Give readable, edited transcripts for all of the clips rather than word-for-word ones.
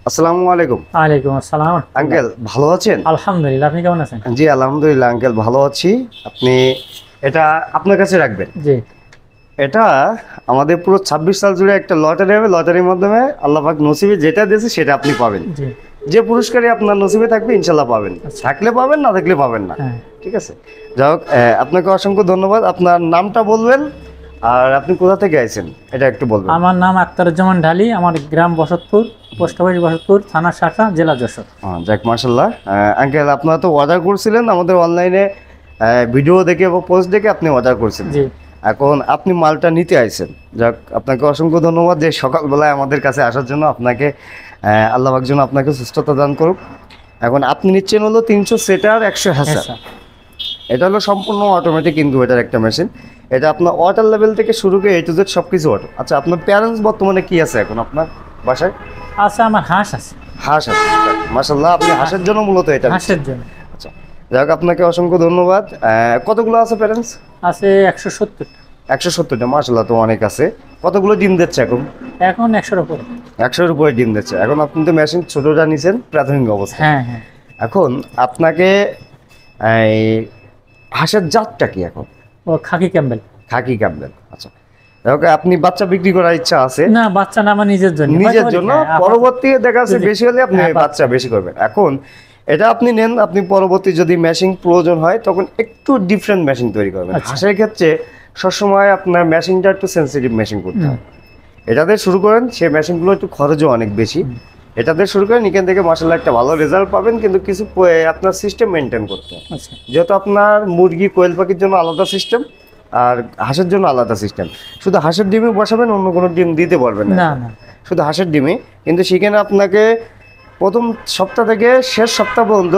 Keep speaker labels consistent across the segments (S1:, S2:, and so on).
S1: আসসালামু আলাইকুম।
S2: ওয়ালাইকুম আসসালাম।
S1: আঙ্কেল ভালো আছেন?
S2: আলহামদুলিল্লাহ, আপনি কেমন আছেন?
S1: জি আলহামদুলিল্লাহ আঙ্কেল ভালো আছি। আপনি এটা আপনার কাছে রাখবেন।
S2: জি
S1: এটা আমাদের পুরো 26 সাল জুড়ে একটা লটারি হবে। লটারির মাধ্যমে আল্লাহ পাক নসিবে যেটা দিয়েছে সেটা আপনি পাবেন।
S2: জি
S1: যে পুরস্কারই আপনার নসিবে থাকবে ইনশাল্লাহ পাবেন। থাকলে পাবেন, না থাকলে পাবেন না।
S2: হ্যাঁ।
S1: ঠিক আছে, যাই হোক, আপনাকে অসংখ্য ধন্যবাদ। আপনার নামটা বলবেন আর আপনি কোথা থেকে আইছেন এটা একটু বলবেন।
S2: আমার নাম আক্তারুজ্জামান ঢালি, আমার গ্রাম বসতপুর, পোস্ট অফিস বসতপুর, থানা শাখা, জেলা যশোর।
S1: যাক মাশাল্লাহ। আঙ্কেল আপনারা তো অর্ডার করছিলেন আমাদের অনলাইনে, ভিডিও দেখে বা পোস্ট দেখে আপনি অর্ডার করছিলেন।
S2: জি
S1: এখন আপনি মালটা নিতে আইছেন। যাক আপনাকে অসংখ্য ধন্যবাদ যে সকালবেলায় আমাদের কাছে আসার জন্য। আপনাকে আল্লাহ পাক যেন আপনাকে সুস্থতা দান করুক। এখন আপনি নিচ্ছেন হলো 300 সেটার 100 হ্যাসার। এটা হলো সম্পূর্ণ অটোমেটিক ইনকিউবেটর একটা মেশিন। এটা আপনার ওয়াটার লেভেল থেকে শুরু করে A to Z সব কিছু অটো। আচ্ছা, আপনার প্যারেন্টস বর্তমানে কি আছে এখন আপনার বাসায়?
S2: আচ্ছা, আমার হাঁস আছে।
S1: হাঁস আছে, মাশাল্লাহ। আপনি হাঁসের জন্য মূলত এটা
S2: হাঁসের জন্য।
S1: আচ্ছা, যাক আপনাকে অসংখ্য ধন্যবাদ। কতগুলো আছে প্যারেন্টস?
S2: আছে 170।
S1: 170টা, মাশাল্লাহ তো অনেক আছে। কতগুলো ডিম দিচ্ছে এখন?
S2: এখন 100-এর উপরে।
S1: 100-এর উপরে ডিম দিচ্ছে। এখন আপনি তো মেশিন ছোটোটা নিছেন প্রাথমিক অবস্থা।
S2: হ্যাঁ হ্যাঁ।
S1: এখন আপনাকে এই হাঁসের জাতটা কি এখন?
S2: ও খাকি ক্যাম্বেল।
S1: খাকি ক্যাম্বেল। আচ্ছা, ওকে, আপনি বাচ্চা বিক্রি করার ইচ্ছা আছে?
S2: না, বাচ্চা না, আমার নিজের জন্য।
S1: নিজের জন্য, পরবর্তী দেখা যাচ্ছে বেশি হলে আপনি
S2: হ্যাঁ,
S1: বাচ্চা বেশি করবেন। এখন এটা আপনি নেন, আপনি পরবর্তী যদি মেশিন প্রয়োজন হয় তখন একটু ডিফারেন্ট মেশিন তৈরি করবেন।
S2: আচ্ছা।
S1: হাঁসের ক্ষেত্রে সবসময় আপনার মেশিনটা একটু সেন্সিটিভ মেশিন করতে হয়। এটাতে শুরু করেন, সেই মেশিনগুলো একটু খরচও অনেক বেশি। এটাতে শুরু করেন, এখান থেকে মাশাআল্লাহ একটা ভালো রেজাল্ট পাবেন, কিন্তু কিছু আপনার সিস্টেম মেনটেন করতে হয়।
S2: আচ্ছা।
S1: যেহেতু আপনার মুরগি কোয়েল পাখির জন্য আলাদা সিস্টেম আর হাঁসের জন্য আলাদা সিস্টেম। শুধু হাঁসের ডিমে বসাবেন, অন্য কোনো ডিম দিতে পারবেন না,
S2: না,
S1: শুধু হাঁসের ডিমে। কিন্তু সেখানে আপনাকে প্রথম সপ্তাহ থেকে শেষ সপ্তাহ পর্যন্ত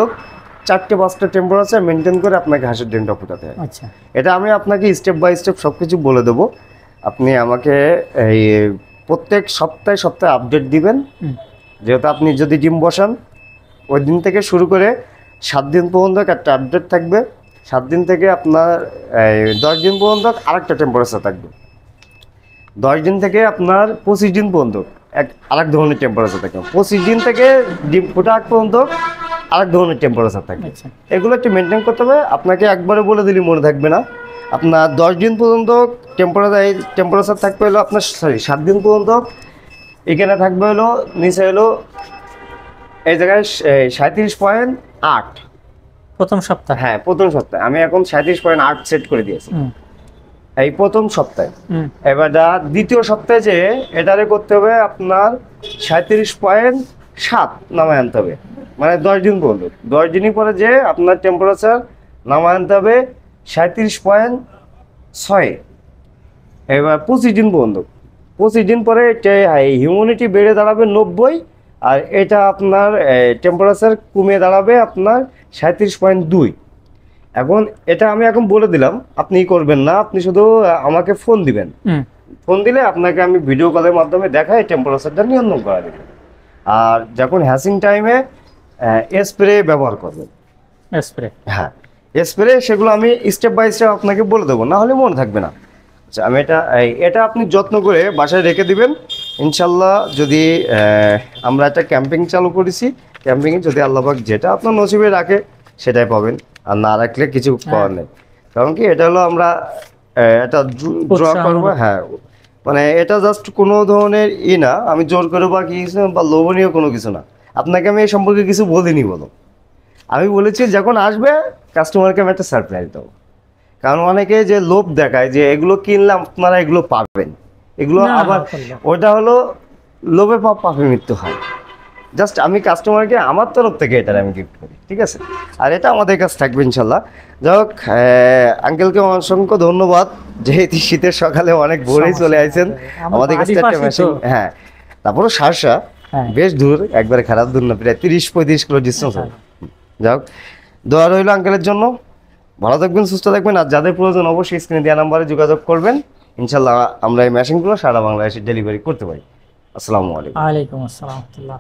S1: 4-5টা টেম্পারেচার মেনটেন করে আপনাকে হাঁসের ডিমটা ফুটাতে হয়।
S2: আচ্ছা।
S1: এটা আমি আপনাকে স্টেপ বাই স্টেপ সব কিছু বলে দেবো। আপনি আমাকে এই প্রত্যেক সপ্তাহে আপডেট দিবেন। যেহেতু আপনি যদি ডিম বসান, ওই দিন থেকে শুরু করে 7 দিন পর্যন্ত একটা আপডেট থাকবে। 7 দিন থেকে আপনার 10 দিন পর্যন্ত আরেকটা টেম্পারেচার থাকবে। 10 দিন থেকে আপনার 25 দিন পর্যন্ত আরেক ধরনের টেম্পারেচার থাকবে। 25 দিন থেকে ডিম ফোটা আগ পর্যন্ত আরেক ধরনের টেম্পারেচার থাকবে। এগুলো একটু মেনটেন করতে হবে। আপনাকে একবারে বলে দিলে মনে থাকবে না। আপনার 10 দিন পর্যন্ত টেম্পারেচার থাকবে হলো আপনার 7 দিন পর্যন্ত এখানে থাকবে হলো নিচে হলো এই জায়গায় 37.8
S2: প্রথম সপ্তাহ।
S1: হ্যাঁ, প্রথম সপ্তাহে আমি এখন 37.8 সেট করে দিয়েছি এই প্রথম সপ্তাহে। এবার দ্বিতীয় সপ্তাহে যে এটারে করতে হবে আপনার 37.7 নামায় আনতে হবে। মানে 10 দিন পর্যন্ত, 10 দিনই পরে যে আপনার টেম্পারেচার নামায় আনতে হবে 37.6। এবার 25 দিন পর্যন্ত, 25 দিন পরে হিউমিডিটি বেড়ে দাঁড়াবে 90, আর এটা আপনার টেম্পারেচার কমে দাঁড়াবে আপনার 37.2। এখন এটা আমি এখন বলে দিলাম, আপনি করবেন না, আপনি শুধু আমাকে ফোন দিবেন। ফোন দিলে আপনাকে আমি ভিডিও কলের মাধ্যমে দেখাই টেম্পারেচারটা নিয়ন্ত্রণ করা দেবেন। আর যখন হ্যাসিং টাইমে স্প্রে ব্যবহার করবেন, হ্যাঁ স্প্রে, সেগুলো আমি স্টেপ বাই স্টেপ আপনাকে বলে দেবো, না হলে মনে থাকবে না। আচ্ছা, আমি এটা আপনি যত্ন করে বাসায় রেখে দিবেন ইনশাল্লাহ। যদি আমরা একটা ক্যাম্পিং চালু করেছি, ক্যাম্পিংয়ে যদি আল্লাহ পাক যেটা আপনার নসিবে রাখে সেটাই পাবেন, আর না রাখলে কিছু পাওয়ার নেই। কারণ কি, এটা হলো আমরা এটা ড্র করবো। হ্যাঁ, মানে এটা জাস্ট কোনো ধরনের না আমি জোর করে বা কিছু বা লোভনীয় কোনো কিছু না। আপনাকে আমি এই সম্পর্কে কিছু বলিনি। আমি বলেছি যখন আসবে কাস্টমারকে আমি একটা সারপ্রাইজ দেবো। কারণ অনেকে যে লোভ দেখায় যে এগুলো কিনলে আপনারা এগুলো পাবেন, এগুলো আবার ওটা হলো লোভে পাপে মৃত্যু হয়। জাস্ট আমি কাস্টমারকে আমার তরফ থেকে এটা আমি গিফট করি, ঠিক আছে? আর এটা আমাদের কাছে থাকবে ইনশাল্লাহ। যাই হোক, আঙ্কেলকে অসংখ্য ধন্যবাদ যে শীতের সকালে অনেক ভোরেই চলে আসছেন আমাদের কাছে একটা মেশিন। হ্যাঁ, তারপরে সারসা বেশ দূর, একবারে খারাপ দূর না, প্রায় 30-35 কিলো ডিস্টেন্স হবে। যাই হোক, দোয়া রইল আঙ্কেলের জন্য। ভালো থাকবেন, সুস্থ থাকবেন। আর যাদের প্রয়োজন অবশ্যই স্ক্রিনে দেওয়া নাম্বারে যোগাযোগ করবেন। ইনশাল্লাহ আমরা এই মেশিনগুলো সারা বাংলাদেশে ডেলিভারি করতে পারি। আসসালামু আলাইকুম।
S2: ওয়ালাইকুম আসসালাম।